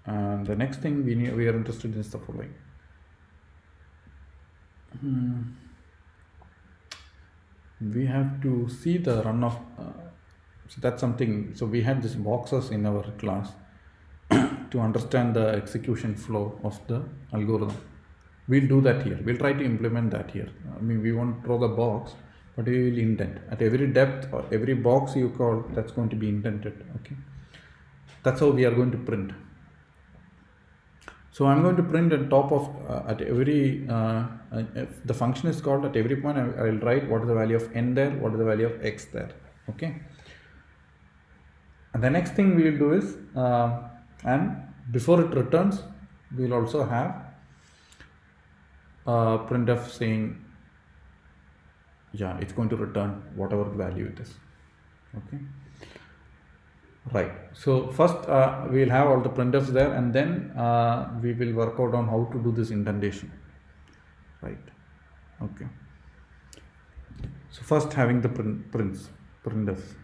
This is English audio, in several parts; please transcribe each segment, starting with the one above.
And the next thing we are interested in is the following. We have to see the run of so that's something. So we had these boxes in our class to understand the execution flow of the algorithm. We'll do that here. We'll try to implement that here. I mean, we won't draw the box, but we will indent at every depth or every box you call, that's going to be indented. Okay, that's how we are going to print. So I'm going to print at top of at every if the function is called, at every point I will write what is the value of n there, what is the value of x there. Okay, and the next thing we will do is and before it returns, we will also have printf saying, yeah, it's going to return whatever value it is. Okay, right. So first we will have all the printfs there, and then we will work out on how to do this indentation. Right. Okay. So first having the printfs.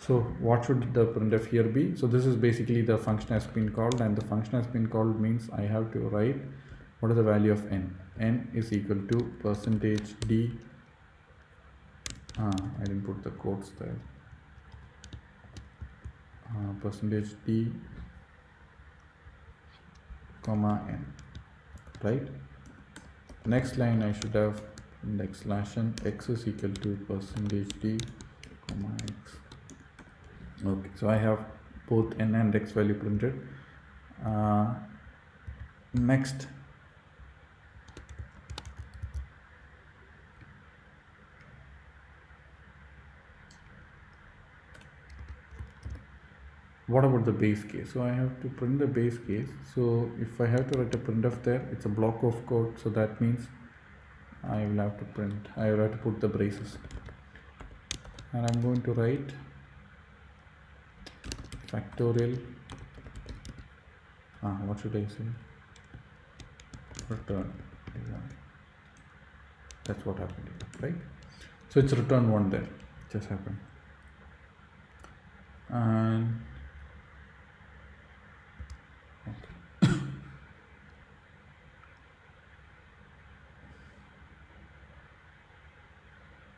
So what should the printf here be? So this is basically the function has been called, and the function has been called means I have to write what is the value of n. N is equal to percentage d. I didn't put the quotes there. Percentage d comma n. Right. Next line I should have index slash n, x is equal to percentage d comma x. Okay, so I have both n and x value printed. Next, what about the base case? So I have to print the base case. So if I have to write a printf there, it's a block of code. So that means I will have to put the braces, and I'm going to write factorial. What should I say? Return. That's what happened, right? So it's return 1 there, just happened. And okay.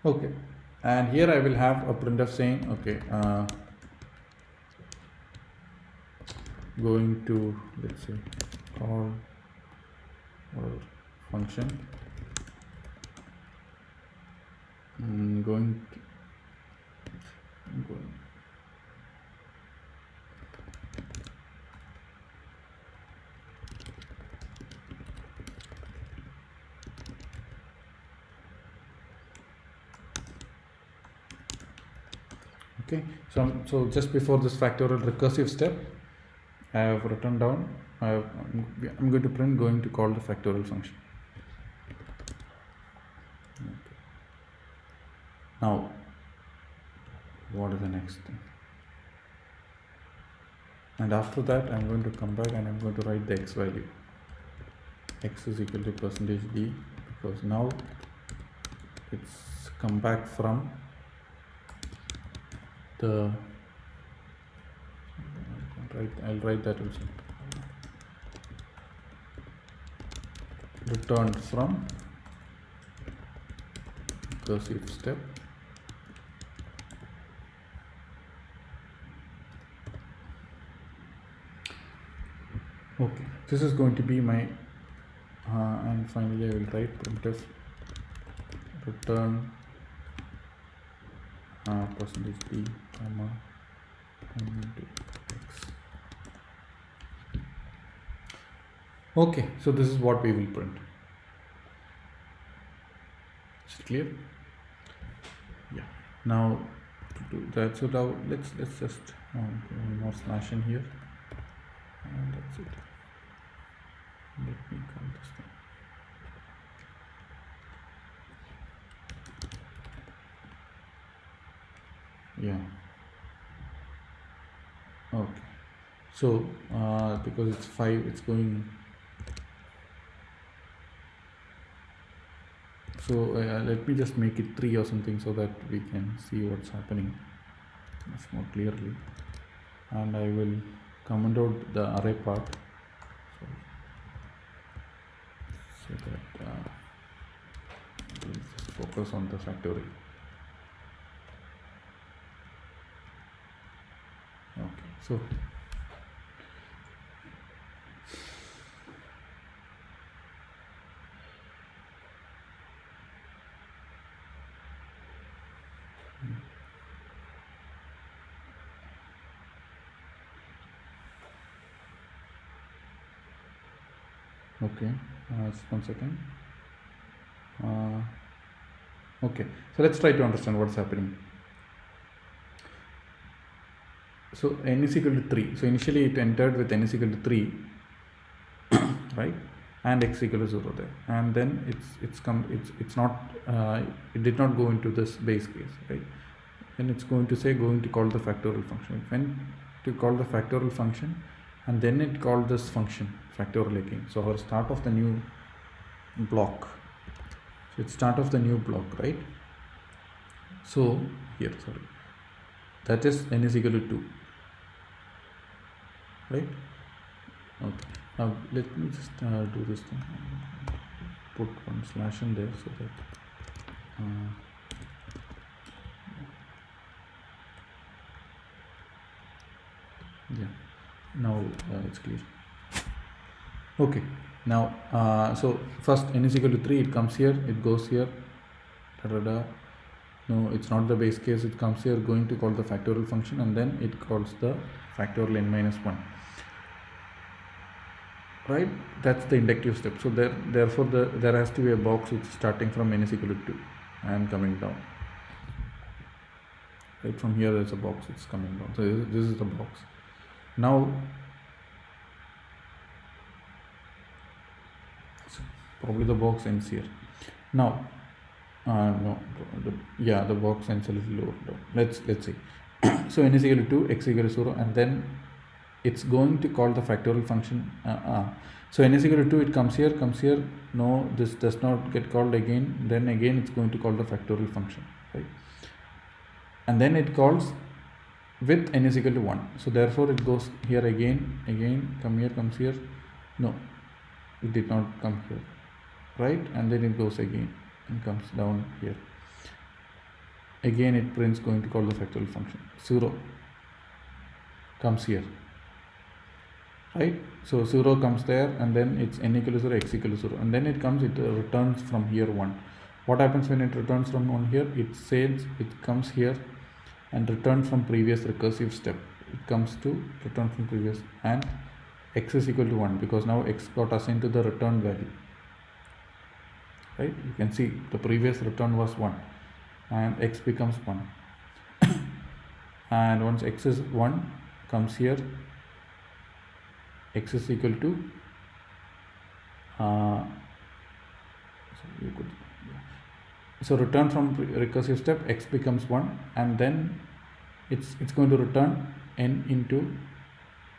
Okay, and here I will have a printf saying, okay, going to, let's say, call our function, going okay. So just before this factorial recursive step, I have written down, I'm going to print going to call the factorial function. Okay. Now, what is the next thing? And after that, I'm going to come back and I'm going to write the x value. X is equal to percentage d, because now it's come back from the, I'll write that also. Returned from recursive step. Okay, this is going to be my and finally I will write printf return percentage d comma into x. Okay, so this is what we will print. Is it clear? Yeah. Now to do that, so now let's just one more slash in here, and that's it. Let me call this thing. Yeah. Okay. So because it's 5, it's going. So let me just make it 3 or something so that we can see what's happening much more clearly. And I will comment out the array part. so that we'll just focus on the factorial. Okay, so okay, just 1 second. Okay, so let's try to understand what's happening. So n is equal to 3. So initially it entered with n is equal to 3, right? And x equal to 0 there, and then it's not it did not go into this base case, right? And it's going to call the factorial function. When to call the factorial function, and then it called this function factorial again. So our start of the new block. So it's start of the new block, right? So here, sorry, that is n is equal to 2, right? Okay, now let me just do this thing. Put one slash in there so that yeah, now it's clear. Okay, now so first n is equal to 3, it comes here, it goes here, no, it's not the base case, it comes here, going to call the factorial function, and then it calls the factorial n minus 1, right? That's the inductive step. So therefore there has to be a box which is starting from n is equal to 2 and coming down, right? From here there's a box, it's coming down. So this is the box. Now so probably the box ends here. Now no, the box ends a little lower down. Let's see. So n is equal to 2, x equal to 0, and then it's going to call the factorial function. So n is equal to 2, it comes here, no, this does not get called again, then again it's going to call the factorial function, right? And then it calls with n is equal to 1. So therefore it goes here again, comes here, no, it did not come here, right? And then it goes again and comes down here. Again it prints going to call the factorial function. 0 comes here, right? So 0 comes there, and then it's n equal to 0, x equal to 0, and then it returns from here 1. What happens when it returns from 1 here? It says it comes here and return from previous recursive step. It comes to return from previous, and x is equal to 1 because now x got assigned to the return value, right? You can see the previous return was 1 and x becomes 1 and once x is 1, comes here, x is equal to so return from recursive step, x becomes 1, and then it's going to return n into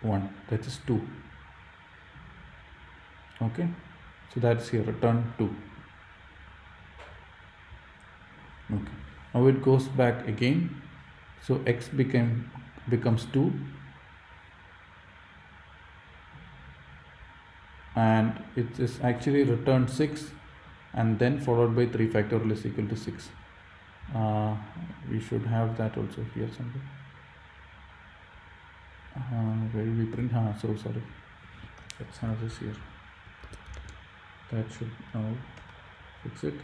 1, that is 2. Okay, so that's here, return 2. Okay, now it goes back again, so x becomes 2, and it is actually returned 6, and then followed by 3 factorial is equal to 6. We should have that also here somewhere. Where will we print? So sorry, let's have this here. That should now fix it.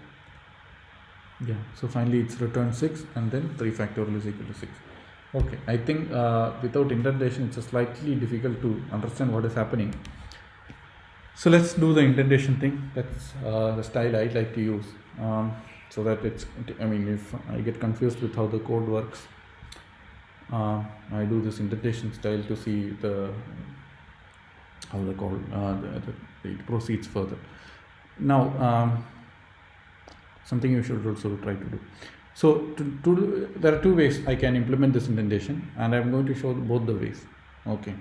Yeah, so finally it's returned 6, and then 3 factorial is equal to 6. Okay, I think without indentation it's slightly difficult to understand what is happening. So let's do the indentation thing. That's the style I like to use, so that if I get confused with how the code works, I do this indentation style to see how the code it proceeds further. Now something you should also try to do. So there are 2 ways I can implement this indentation, and I'm going to show both the ways. Okay.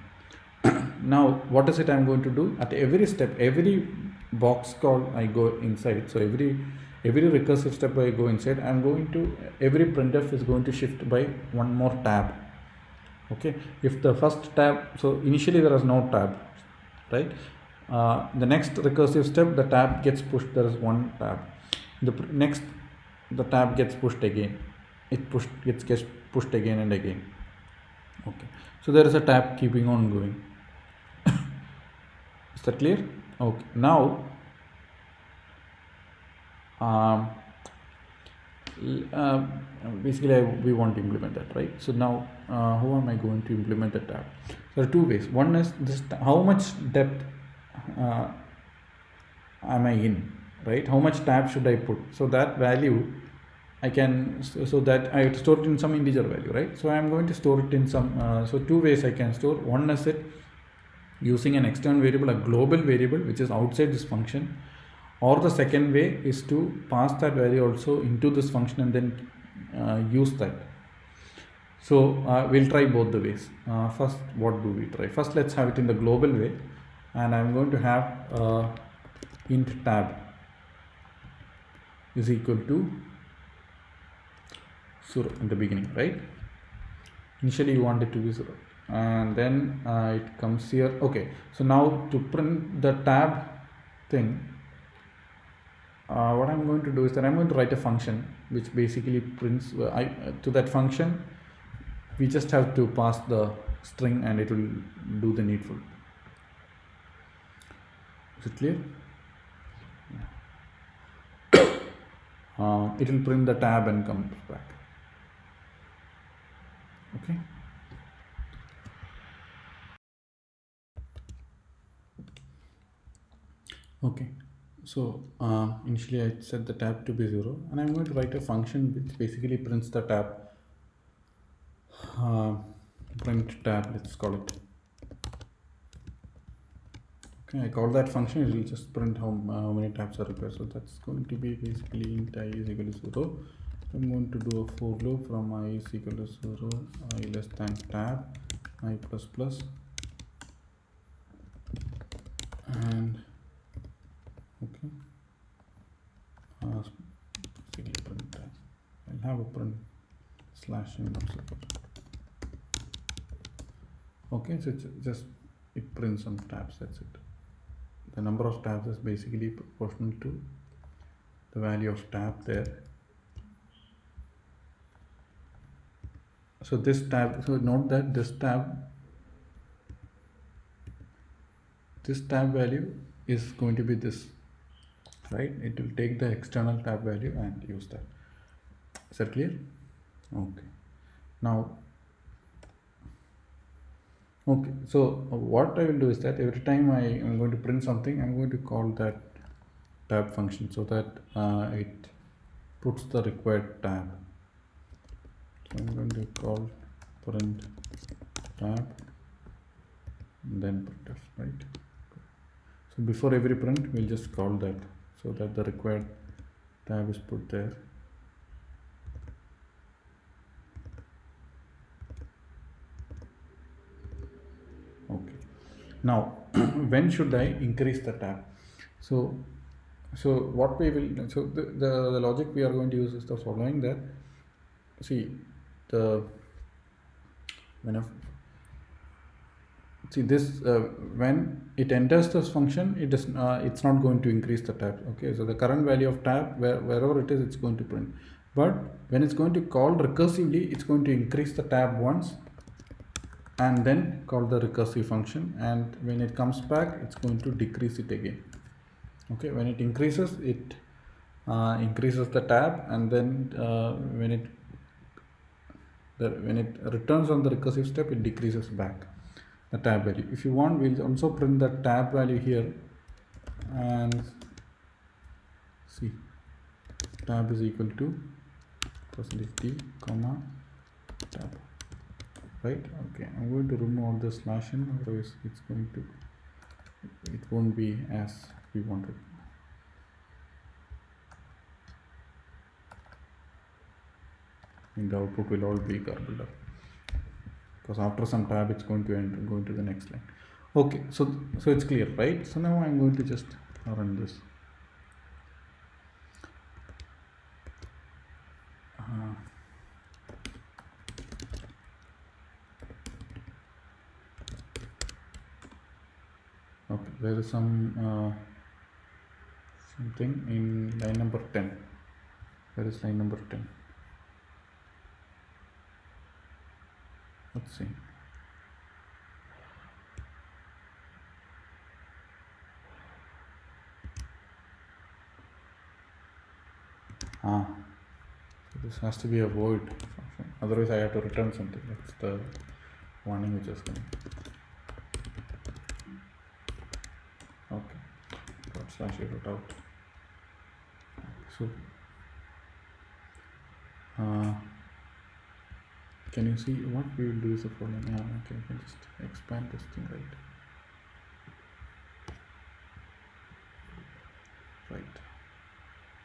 Now what is it I'm going to do? At every step, every box call I go inside, so every recursive step I go inside, every printf is going to shift by 1 more tab. Okay, if the first tab, so initially there is no tab, right? the next recursive step, the tab gets pushed. There is one tab. Next, the tab gets pushed again. Gets pushed again and again. Okay, so there is a tab keeping on going. Is that clear? Okay, now um, basically we want to implement that, right? So now how am I going to implement the tab? There are two ways. One is this: how much depth am I in, right? How much tab should I put? So that value I can, so that I store it in some integer value, right? So I am going to store it in some, so two ways I can store. One is it using an external variable, a global variable which is outside this function, or the second way is to pass that value also into this function and then use that. So we'll try both the ways. First, what do we try? First, let's have it in the global way, and I'm going to have int tab is equal to 0 in the beginning, right? Initially you want it to be 0, and then it comes here. Okay, so now to print the tab thing, what I'm going to do is that I'm going to write a function which basically prints to that function we just have to pass the string and it will do the needful. Is it clear? It will print the tab and come back. Okay. Okay. So initially I set the tab to be 0, and I'm going to write a function which basically prints the tab. Print tab, let's call it. Okay, I call that function. It will just print how many tabs are required. So that's going to be basically int I is equal to 0. I'm going to do a for loop from I is equal to 0, I less than tab, I plus plus, and okay, basically print tab. I'll have a print slash in also. Okay, so it's just it prints some tabs. That's it. The number of tabs is basically proportional to the value of tab there. So this tab, so note that this tab value is going to be this, right? It will take the external tab value and use that. Is that clear? Okay. Now, okay, so what I will do is that every time I am going to print something, I'm going to call that tab function so that it puts the required tab. So I'm going to call print tab and then printf, right? So before every print, we'll just call that so that the required tab is put there. Okay. Now, when should I increase the tab? So what we will, so the logic we are going to use is the following: that see this when it enters this function, it is it's not going to increase the tab. Okay, so the current value of tab wherever it is, it's going to print. But when it's going to call recursively, it's going to increase the tab once and then call the recursive function, and when it comes back, it's going to decrease it again. Okay, when it increases, it increases the tab, and then when it returns on the recursive step, it decreases back the tab value. If you want, we'll also print the tab value here, and see tab is equal to %t comma tab, right? Okay, I'm going to remove all the slash in, otherwise it's going to, it won't be as we wanted. And the output will all be garbled up, because after some tab it's going to end, go to the next line. Okay, so it's clear, right? So now I'm going to just run this. Okay, there is some something in line number 10. Where is line number 10? Let's see. So this has to be a void function, otherwise I have to return something. That's the warning which is coming. Okay, dot slash error out. So can you see what we will do is the following? Okay, I can just expand this thing, right.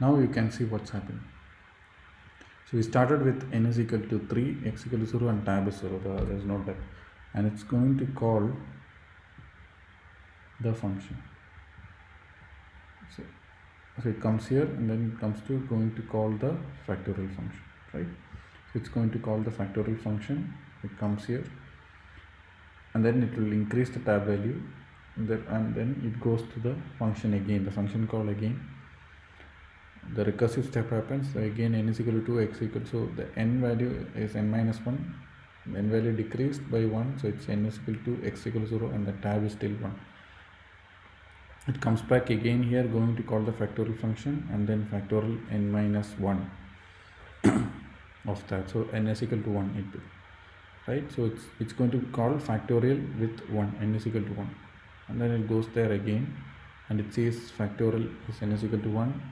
Now you can see what's happening. So we started with n is equal to 3, x equal to 0 and tab is 0, there is no depth, and it's going to call the function. So it comes here and then it comes to going to call the factorial function, right? So it's going to call the factorial function, it comes here and then it will increase the tab value and then it goes to the function again, the function call again. The recursive step happens, so again n is equal to 2, x equal, so the n value is n minus 1, n value decreased by 1, so it's n is equal to x equal to 0 and the tab is still 1. It comes back again here, going to call the factorial function and then factorial n minus 1 of that, so n is equal to 1 it will, right? So it's going to call factorial with 1, n is equal to 1, and then it goes there again and it says factorial is n is equal to 1,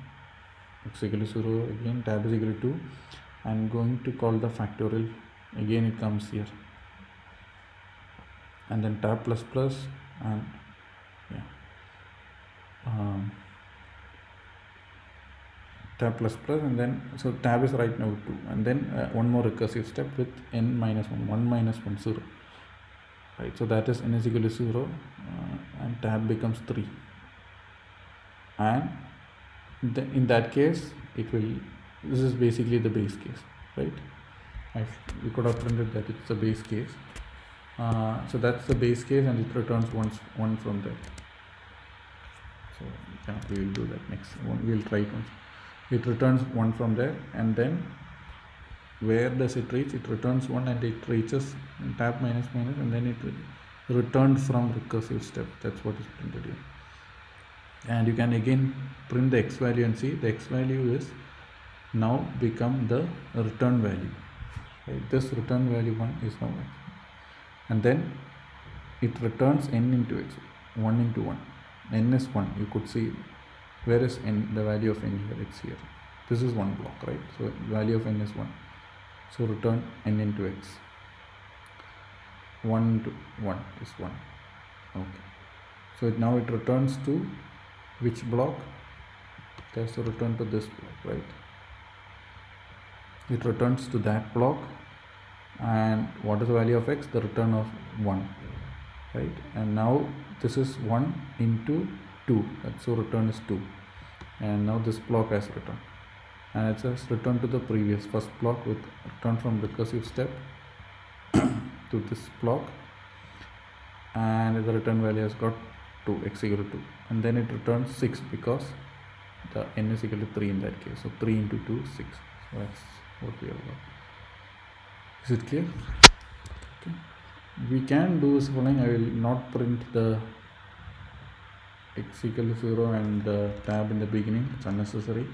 x equal to 0, again tab is equal to 2, and going to call the factorial again, it comes here and then tab plus plus and tab plus plus, and then so tab is right now 2, and then one more recursive step with n minus 1, 1 minus 1, 0, right? So that is n is equal to 0 and tab becomes 3, and in that case it will, this is basically the base case, right? We could have printed that it's the base case. So that's the base case and it returns 1 from there. So yeah, we will do that next one, we will try it once. It returns 1 from there, and then where does it reach? It returns 1 and it reaches tab minus minus, and then it returned from recursive step. That's what is printed here. And you can again print the x value and see the x value is now become the return value, right? This return value 1 is now x, and then it returns n into x, 1 into 1, n is 1. You could see where is n, the value of n here, it's here. This is one block, right? So value of n is 1, so return n into x, 1 into 1 is 1. Okay, so now it returns to which block? It has to return to this block, right? It returns to that block, and what is the value of x? The return of 1, right? And now this is 1 into 2, so return is 2, and now this block has returned, and it says return to the previous first block with return from recursive step to this block, and the return value has got 2, x equal to 2, and then it returns 6 because the n is equal to 3 in that case, so 3 into 2 6. So that's what we have got. Is it clear? Okay. We can do this following. I will not print the x equal to 0 and the tab in the beginning, it's unnecessary,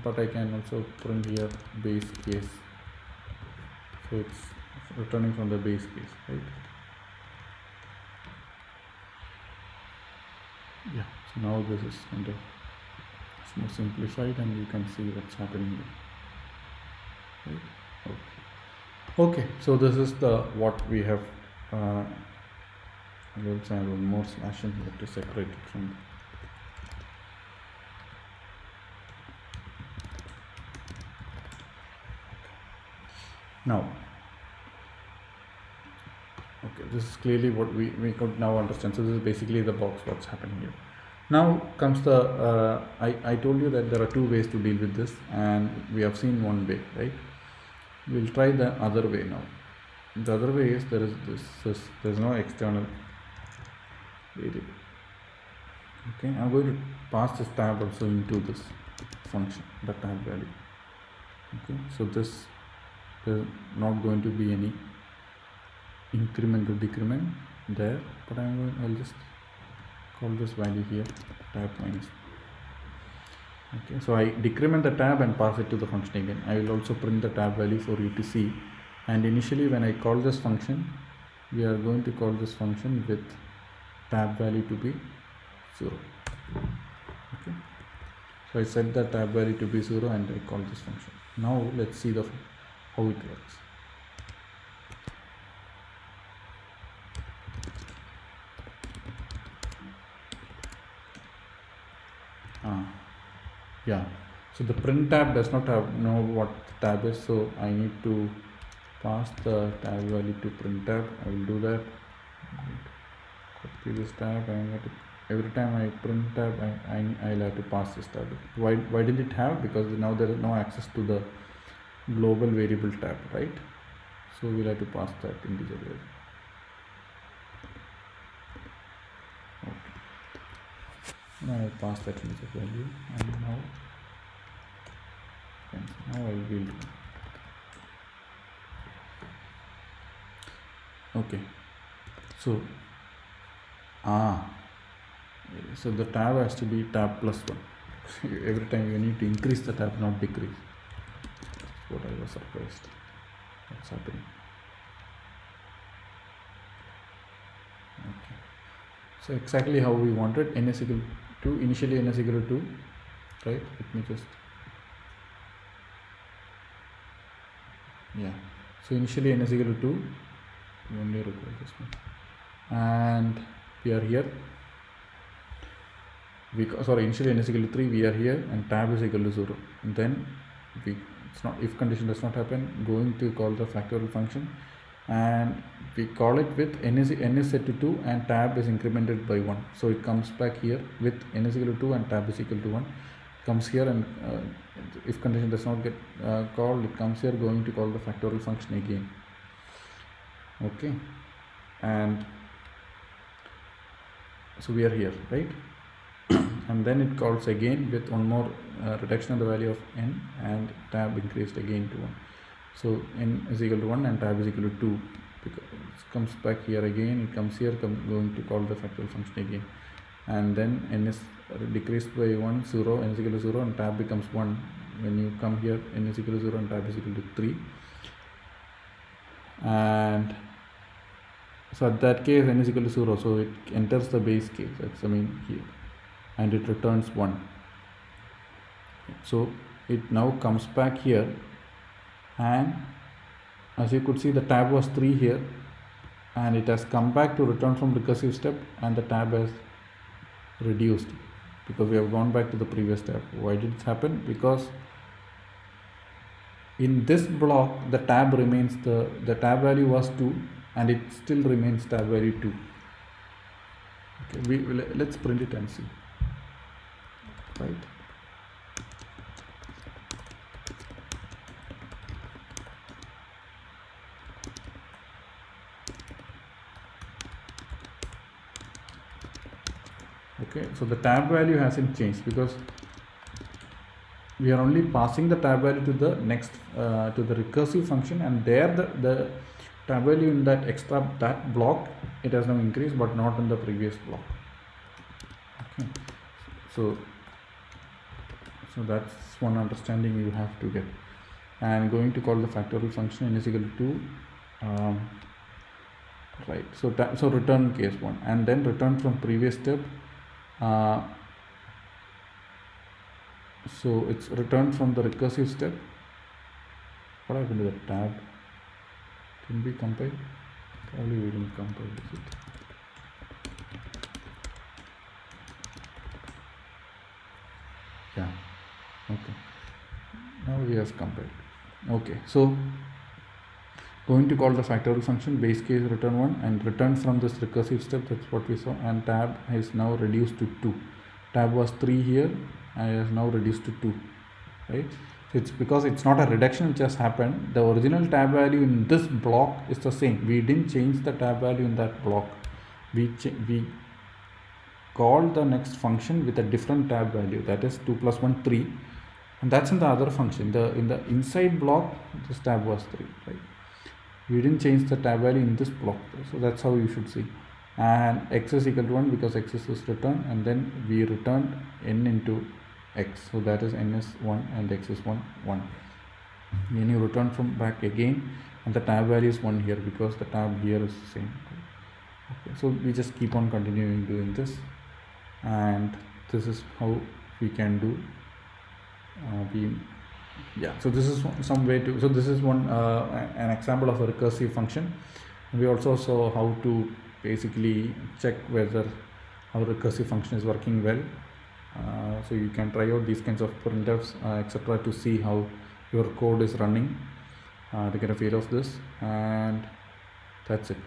but I can also print here base case, so it's returning from the base case, right? Yeah, so now this is kind of more simplified and you can see what's happening here, right? Okay, so this is the what we have. I also have one more slash in here to separate it from now. Okay, this is clearly what we could now understand. So this is basically the box, what's happening here. Now comes the I told you that there are two ways to deal with this, and we have seen one way, right? We'll try the other way now. The other way is there's no external variable. Okay, I'm going to pass this tab also into this function, the tab value. Okay, so this is not going to be any increment or decrement there, but I'll just call this value here tab minus. Okay, so I decrement the tab and pass it to the function again. I will also print the tab value for you to see. And initially when I call this function, we are going to call this function with tab value to be 0. Okay, so I set the tab value to be 0 and I call this function. Now let's see how it works. Yeah, so the print tab does not know what the tab is, so I need to pass the tab value to print tab. I will do that. Copy this tab and every time I print tab I'll have to pass this tab. Why did it have? Because now there is no access to the global variable tab, right? So we'll have to pass that integer value. Okay. Now I'll pass that integer value and now I will. Okay, so so the tab has to be tab plus 1. Every time you need to increase the tab, not decrease. That's what I was surprised. What's happening? Okay, so exactly how we wanted. N is equal to, initially n is equal to 2, right? Let me just, yeah, so initially n is equal to 2, we only require this one, and we are here, initially n is equal to 3, we are here, and tab is equal to 0, and then it's not, if condition does not happen, going to call the factorial function, and we call it with n is set to 2 and tab is incremented by 1, so it comes back here with n is equal to 2 and tab is equal to 1, comes here, and if condition does not get called, it comes here, going to call the factorial function again. Okay, and so we are here, right? And then it calls again with one more reduction of the value of n, and tab increased again to 1. So n is equal to 1 and tab is equal to 2, because it comes back here again, it comes here, going to call the factorial function again, and then n is decreased by 1, 0, n is equal to 0 and tab becomes 1. When you come here, n is equal to 0 and tab is equal to 3, and so at that case n is equal to 0, so it enters the base case, that's here, and it returns 1. So it now comes back here, and as you could see, the tab was 3 here, and it has come back to return from recursive step, and the tab has reduced because we have gone back to the previous tab. Why did it happen? Because in this block the tab remains, the tab value was 2 and it still remains tab value 2. Okay, let's print it and see, right? Okay, so the tab value hasn't changed because we are only passing the tab value to the next to the recursive function, and there the tab value in that block, it has now increased, but not in the previous block. Okay, so that's one understanding you have to get. And going to call the factorial function n is equal to 2, right? So return case 1, and then return from previous step. So it's returned from the recursive step. What happened to the tab? Didn't we compile? Probably we didn't compile, is it? Yeah, okay, now we have compiled. Okay, so going to call the factorial function, base case return 1, and return from this recursive step, that's what we saw, and tab is now reduced to 2. Tab was 3 here and is now reduced to 2, right? So it's because it's not a reduction which has happened. The original tab value in this block is the same. We didn't change the tab value in that block. We call the next function with a different tab value, that is 2 plus 1 3, and that's in the other function. In the inside block this tab was 3, right? We didn't change the tab value in this block, so that's how you should see. And x is equal to 1 because x is returned, and then we returned n into x, so that is n is 1 and x is 1 1. Then you return from back again, and the tab value is 1 here because the tab here is the same. Okay, so we just keep on continuing doing this, and this is how we can do so this is some way to, so this is an example of a recursive function. We also saw how to basically check whether our recursive function is working well. So you can try out these kinds of printfs, etc., to see how your code is running, to get a feel of this, and that's it.